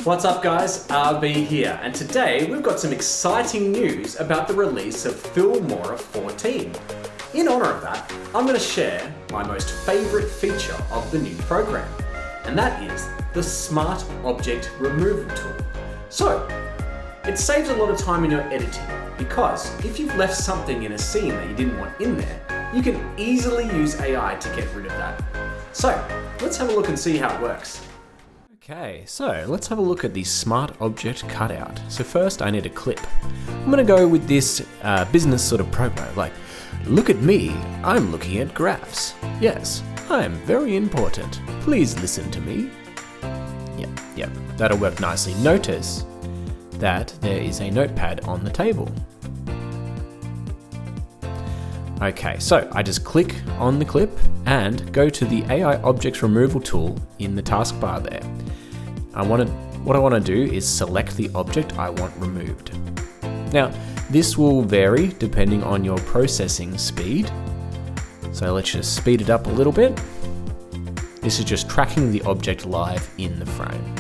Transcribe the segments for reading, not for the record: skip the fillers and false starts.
What's up guys, RB here, and today we've got some exciting news about the release of Filmora 14. In honor of that, I'm going to share my most favourite feature of the new program, and that is the Smart Object Removal tool. So, it saves a lot of time in your editing, because if you've left something in a scene that you didn't want in there, you can easily use AI to get rid of that. So, let's have a look and see how it works. Okay, so let's have a look at the Smart Object Cutout. So first I need a clip. I'm going to go with this business sort of promo, like, look at me, I'm looking at graphs. Yes, I am very important. Please listen to me. Yep, that'll work nicely. Notice that there is a notepad on the table. Okay, so I just click on the clip and go to the AI Object Removal tool in the taskbar there. What I want to do is select the object I want removed. Now, this will vary depending on your processing speed. So let's just speed it up a little bit. This is just tracking the object live in the frame.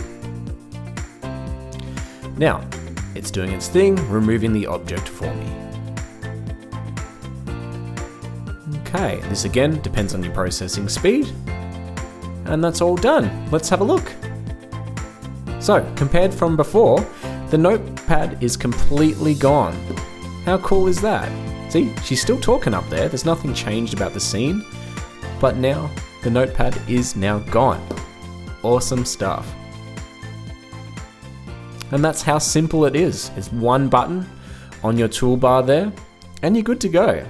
Now, it's doing its thing, removing the object for me. Okay, this again depends on your processing speed. And that's all done. Let's have a look. So, compared from before, the notepad is completely gone. How cool is that? See, she's still talking up there, there's nothing changed about the scene, but now the notepad is now gone. Awesome stuff. And that's how simple it is. It's one button on your toolbar there, and you're good to go.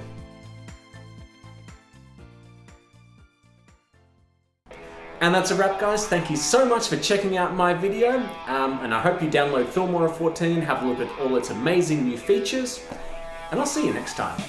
And that's a wrap guys, thank you so much for checking out my video, and I hope you download Filmora 14, have a look at all its amazing new features, and I'll see you next time.